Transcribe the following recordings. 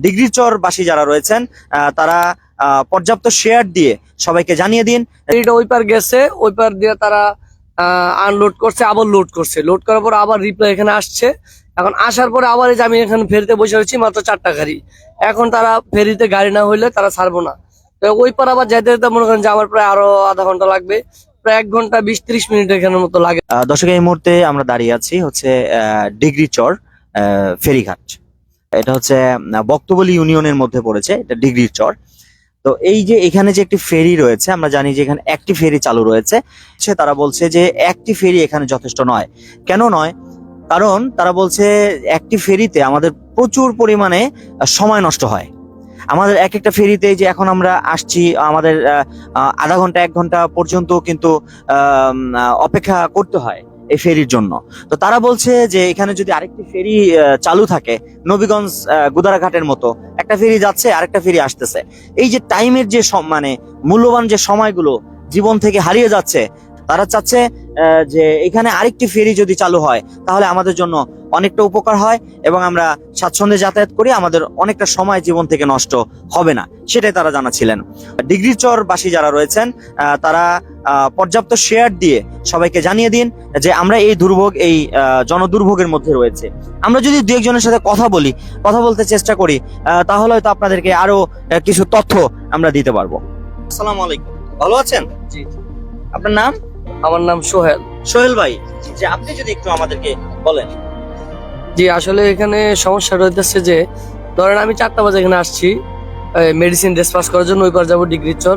ডিগ্রিচর বাসী যারা রয়েছেন তারা পর্যাপ্ত শেয়ার দিয়ে সবাইকে জানিয়ে দিন। এটা ওই পার গেছে, ওই পার দিয়ে তারা আনলোড করছে, আবার লোড করছে, লোড করার পর আবার রিপ্লাই এখানে আসছে। এখন আসার পরে আবার এই যে আমি এখানে ফেরিতে বসে রয়েছি, মাত্র 4টা গাড়ি। এখন তারা ফেরিতে গাড়ি না হইলে তারা ছাড়বো না। তো ওই পার আবার যেতে যেতে মনে করেন যে আমার প্রায় আরো আধা ঘন্টা লাগবে, প্রায় 1 ঘন্টা 20-30 মিনিট এখানের মতো লাগে। দর্শক, এই মুহূর্তে আমরা দাঁড়িয়ে আছি হচ্ছে ডিগ্রিচর ফেরিঘাট। এটা হচ্ছে বক্তবলী ইউনিয়নের মধ্যে পড়েছে, এটা ডিগ্রিচর। তো এই যে এখানে যে একটি ফেরি রয়েছে, আমরা জানি যে এখানে একটি ফেরি চালু রয়েছে। তারা বলছে যে একটি ফেরি এখানে যথেষ্ট নয়। কেন নয়? কারণ তারা বলছে একটি ফেরিতে আমাদের প্রচুর পরিমাণে সময় নষ্ট হয়। আমাদের এক একটা ফেরিতে যে এখন আমরা আসছি, আমাদের আধা ঘন্টা 1 ঘন্টা পর্যন্ত কিন্তু অপেক্ষা করতে হয় এই ফেরির জন্য। তো তারা বলছে যে এখানে যদি আরেকটি ফেরি চালু থাকে, নবীগঞ্জ গুদারাঘাটের মতো, একটা ফেরি যাচ্ছে আরেকটা ফেরি আসতেছে, এই যে টাইমের যে মানে মূল্যবান যে সময়গুলো জীবন থেকে হারিয়ে যাচ্ছে, তারা চাচ্ছে যে এখানে আরেকটি ফেরি যদি চালু হয় তাহলে আমাদের জন্য অনেকটা উপকার হয় এবং আমরা স্বাচ্ছন্দ্যে যাতায়াত করি, আমাদের অনেকটা সময় জীবন থেকে নষ্ট হবে না, সেটাই তারা জানাচ্ছিলেন। ডিগ্রিচর বাসী যারা রয়েছেন তারা পর্যাপ্ত শেয়ার দিয়ে সবাইকে জানিয়ে দিন যে আমরা এই দুর্ভোগ, এই জনদুর্ভোগের মধ্যে রয়েছে। আমরা যদি 2-1 জনের সাথে কথা বলতে চেষ্টা করি, তাহলে হয়তো আপনাদেরকে আরো কিছু তথ্য আমরা দিতে পারবো। আসসালামু আলাইকুম, ভালো আছেন? জি, আপনার নাম? আমার নাম সোহেল। সোহেল ভাই, যে আপনি যদি একটু আমাদেরকে বলেন। জি, আসলে এখানে সমস্যা রয়েছে যে ধরেন আমি 4টা বাজে এখানে আসছি মেডিসিন ডিসপাস করার জন্য, ওই পার যাবো ডিগ্রিচর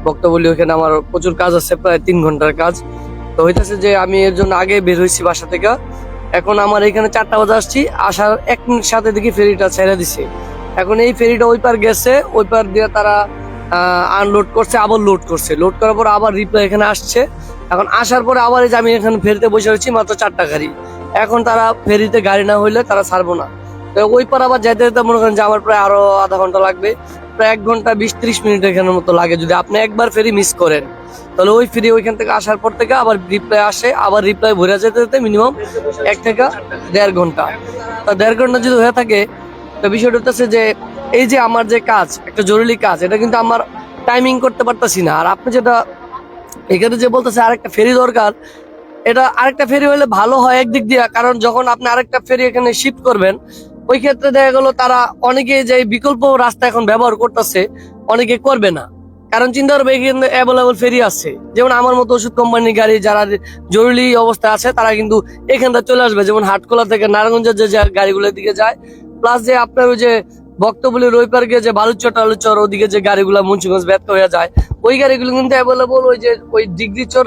বক্তবলী। ওইখানে আমার প্রচুর কাজ আছে, প্রায় 3 ঘন্টার কাজ। তো হইতেছে যে আমি এর জন্য আগে বের হয়েছি বাসা থেকে। এখন আমার এখানে 4টা বাজে আসছি, আসার 1 মিনিট সাথে দেখি ফেরিটা ছেড়ে দিছে। এখন এই ফেরিটা ওই পার গেছে, ওই পার দিয়ে তারা আনলোড করছে, আবার লোড করছে, লোড করার পর আবার রিপ্লাই এখানে আসছে। এখন আসার পরে আবার এই যে আমি এখানে ফেরিতে বসে রয়েছি, মাত্র 4টা গাড়ি। এখন তারা ফেরিতে গাড়ি না হইলে তারা ছাড়বো না। তো ওই পার আবার যেতে যেতে মনে করেন যে আমার প্রায় আরো আধা ঘন্টা লাগবে, প্রায় 1 ঘন্টা 20-30 মিনিট এখানের মতো লাগে। যদি আপনি একবার ফেরি মিস করেন তাহলে ওই ফেরি ওইখান থেকে আসার পর থেকে আবার রিপ্লাই আসে, আবার রিপ্লাই ভরে যেতে যেতে মিনিমাম 1 থেকে 1.5 ঘন্টা। তো 1.5 ঘন্টা যদি হয়ে থাকে, তো বিষয়টা হচ্ছে যে এই যে আমার যে কাজ, একটা জরুরি কাজ, এটা কিন্তু আমার টাইমিং করতে পারতাছি না। আর আপনি যেটা এখানে যে বলতেছে আরেকটা ফেরি দরকার, এটা আরেকটা ফেরি হলে ভালো হয় একদিক দিয়ে। কারণ যখন আপনি আরেকটা ফেরি এখানে শিফট করবেন, ওই ক্ষেত্রে দেখা গেল তারা অনেকে যে বিকল্প রাস্তা এখন ব্যবহার করতেছে, অনেকে করবে না। কারণ চিন্তা করবে এখানে অ্যাভেলেবল ফেরি আছে, যেমন আমার মতো ওষুধ কোম্পানির গাড়ি যারা জরুরি অবস্থায় আছে তারা কিন্তু এখানটা চলে আসবে। যেমন হাটখোলা থেকে নারায়ণগঞ্জের যে গাড়িগুলোর দিকে যায়, প্লাস যে আপনার ওই যে বক্তবলীর ওই পার গিয়ে যে বালুচর ওদিকে যে গাড়িগুলা মুন্সিগঞ্জ ব্যর্থ হয়ে যায়, ওই গাড়িগুলো কিন্তু অ্যাভেলেবল ওই ডিগ্রিচর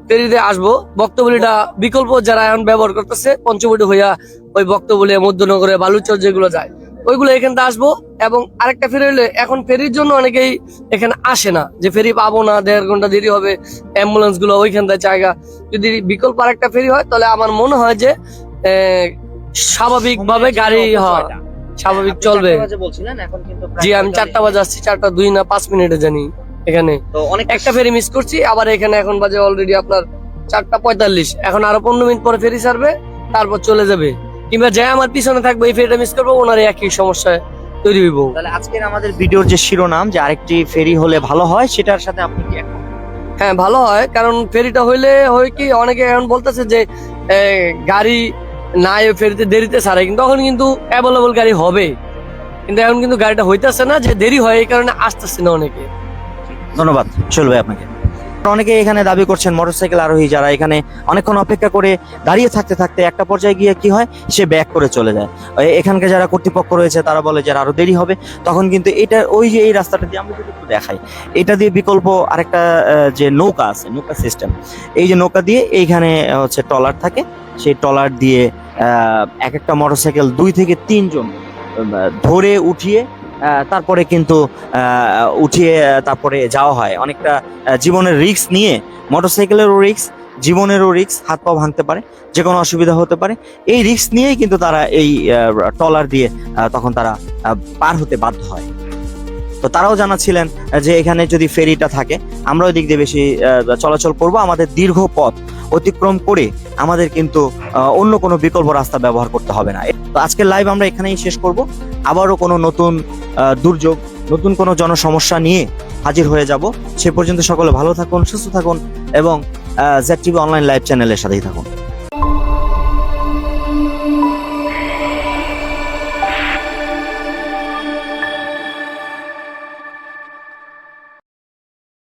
ফেরিতে আসবো। বক্তবলীটা বিকল্প যারা এখন ব্যবহার করতেছে, পঞ্চবটি হইয়া ওই বক্তবলী মধ্যনগরে বালুচর যেগুলো যায়, ওইগুলো এখানটা আসবো। এবং আরেকটা ফেরি হইলে, এখন ফেরির জন্য অনেকেই এখানে আসে না, যে ফেরি পাবো না, 1.5 ঘন্টা দেরি হবে, অ্যাম্বুলেন্স গুলো ওইখানটায় জায়গা। যদি বিকল্প আরেকটা ফেরি হয় তাহলে আমার মনে হয় যে স্বাভাবিকভাবে গাড়ি স্বাভাবিক চলবে। জি, আমি 4টা বাজে আসছি, 4টা 2 না 5 মিনিটে জানি এখানে। তো অনেক একটা ফেরি মিস করছি, আবার এখানে এখন বাজে অলরেডি আপনার 4টা 45। এখন আরো 15 মিনিট পরে ফেরি ছাড়বে, তারপর চলে যাবে। কিংবা যে আমার পিছনে থাকবে এই ফেরিটা মিস করবো, ওনার একই সমস্যায় তৈরি হইব। তাহলে আজকের আমাদের ভিডিওর যে শিরোনাম যে আরেকটি ফেরি হলে ভালো হয়, সেটার সাথে আপনি কি একমত? হ্যাঁ, ভালো হয়। কারণ ফেরিটা হইলে হয় কি, অনেকে এখন বলতেছে যে গাড়ি নাই ফেরিতে দেরিতে ছাড়ে, কিন্তু তখন কিন্তু অ্যাভেলেবল গাড়ি হবে। কিন্তু এখন কিন্তু গাড়িটা হইতেছে না, যে দেরি হয় এই কারণে আসতেছে না অনেকে। ধন্যবাদ সোহেল ভাই আপনাকে। অনেকে এখানে দাবি করছেন মোটরসাইকেল আরোহী যারা এখানে অনেকক্ষণ অপেক্ষা করে দাঁড়িয়ে থাকতে থাকতে একটা পর্যায়ে গিয়ে কি হয়, সে ব্যাক করে চলে যায়। এখানকার যারা কর্তৃপক্ষ রয়েছে তারা বলে যে আরো দেরি হবে। তখন কিন্তু এটা ওই যে এই রাস্তাটা দিয়ে আমরা যদি একটু দেখাই, এটা দিয়ে বিকল্প আরেকটা যে নৌকা আছে, নৌকা সিস্টেম, এই যে নৌকা দিয়ে এইখানে হচ্ছে ট্রলার থাকে, সেই ট্রলার দিয়ে এক একটা মোটরসাইকেল 2 থেকে 3 জন ধরে উঠিয়ে তারপরে কিন্তু উঠিয়ে তারপরে যাওয়া হয়। অনেকটা জীবনের রিস্ক নিয়ে, মোটরসাইকেলেরও রিস্ক, জীবনেরও রিস্ক, হাত পা ভাঙতে পারে, যে কোনো অসুবিধা হতে পারে। এই রিস্ক নিয়েই কিন্তু তারা এই ট্রলার দিয়ে তখন তারা পার হতে বাধ্য হয়। তো তারাও জানাচ্ছিলেন যে এখানে যদি ফেরিটা থাকে আমরা ওই দিক দিয়ে বেশি চলাচল করব, আমাদের দীর্ঘ পথ অতিক্রম করে আমাদের কিন্তু অন্য কোনো বিকল্প রাস্তা ব্যবহার করতে হবে না। তো আজকের লাইভ আমরা এখানেই শেষ করব। আবারও কোনো নতুন দুর্যোগ, নতুন কোনো জনসমস্যা নিয়ে হাজির হয়ে যাব। সে পর্যন্ত সকলে ভালো থাকুন, সুস্থ থাকুন এবং ZTV অনলাইন লাইভ চ্যানেলের সাথেই থাকুন।